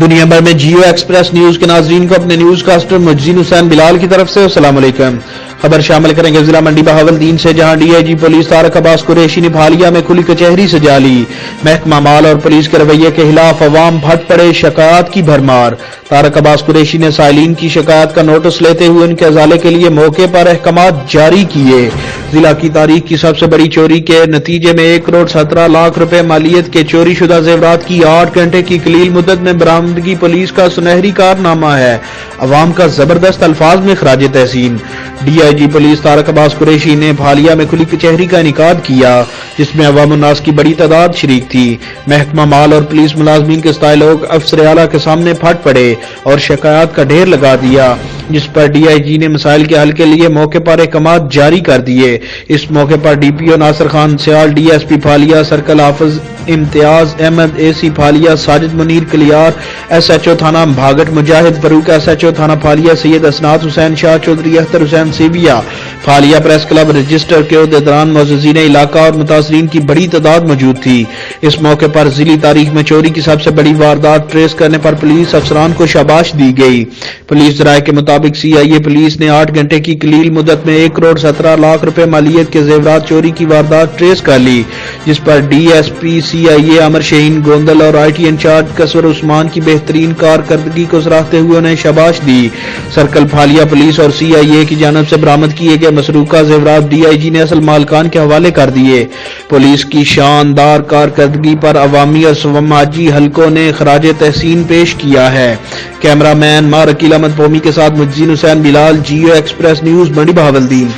دنیا بھر میں جیو ایکسپریس نیوز کے ناظرین کو اپنے نیوز کاسٹر مجزین حسین بلال کی طرف سے السلام علیکم۔ خبر شامل کریں گے ضلع منڈی بہاوالدین سے، جہاں D I G police Tariq Abbas Qureshi نے پھالیہ میں کھلی کچہری سجا لی۔ محکمہ مال اور پولیس کے رویے کے خلاف عوام بھٹ پڑے، شکایات کی بھرمار۔ طارق عباس قریشی نے سائلین کی شکایت کا نوٹس لیتے ہوئے ان کے ازالے کے لیے موقع پر احکامات جاری کیے۔ ضلع کی تاریخ کی سب سے بڑی چوری کے نتیجے میں 1,17,00,000 روپے مالیت کے چوری شدہ زیورات کی 8 گھنٹے کی قلیل مدت میں برآمدگی پولیس کا سنہری کارنامہ ہے۔ عوام کا زبردست الفاظ میں خراج تحسین۔ D I G police Tariq Abbas Qureshi نے پھالیہ میں کھلی کچہری کا انعقاد کیا، جس میں عوام الناس کی بڑی تعداد شریک تھی۔ محکمہ مال اور پولیس ملازمین کے ستائے لوگ افسر اعلیٰ کے سامنے پھٹ پڑے اور شکایات کا ڈھیر لگا دیا، جس پر ڈی آئی جی نے مسائل کے حل کے لیے موقع پر احکامات جاری کر دیے۔ اس موقع پر D P O Nasir Khan Sial, D S P Phalia circle Hafiz Imtiaz Ahmad, A C Phalia Sajid Munir Kalyar, S H O تھانہ بھاگٹ مجاہد فاروق، ایس ایچ او تھانہ پھالیہ سید اسناد Hussain Shah Chaudhry, Akhtar Hussain سیبیا، Phalia press club register کے عہدیداران، معززین علاقہ اور متاثرین کی بڑی تعداد موجود تھی۔ اس موقع پر ضلعی تاریخ میں چوری کی سب سے بڑی واردات ٹریس کرنے پر پولیس افسران کو شاباش دی گئی۔ پولیس ذرائع کے مطابق سی آئی اے پولیس نے 8 گھنٹے کی قلیل مدت میں 1,17,00,000 روپے مالیت کے زیورات چوری کی واردات ٹریس کر لی، جس پر ڈی ایس پی سی آئی اے عامر شاھین گوندل اور آئی ٹی انچارج کچہری عثمان کی بہترین کارکردگی کو سراہتے ہوئے انہیں شاباش دی۔ سرکل پھالیہ پولیس اور سی آئی اے کی جانب سے برآمد کیے گئے مسروقہ زیورات ڈی آئی جی نے اصل مالکان کے حوالے کر دیے۔ پولیس کی شاندار کارکردگی پر عوامی اور سماجی حلقوں نے خراج تحسین پیش کیا ہے۔ کیمرہ مین مار اکیل احمد پومی کے ساتھ مجزین حسین بلال، جیو ایکسپریس نیوز منڈی بہاوالدین۔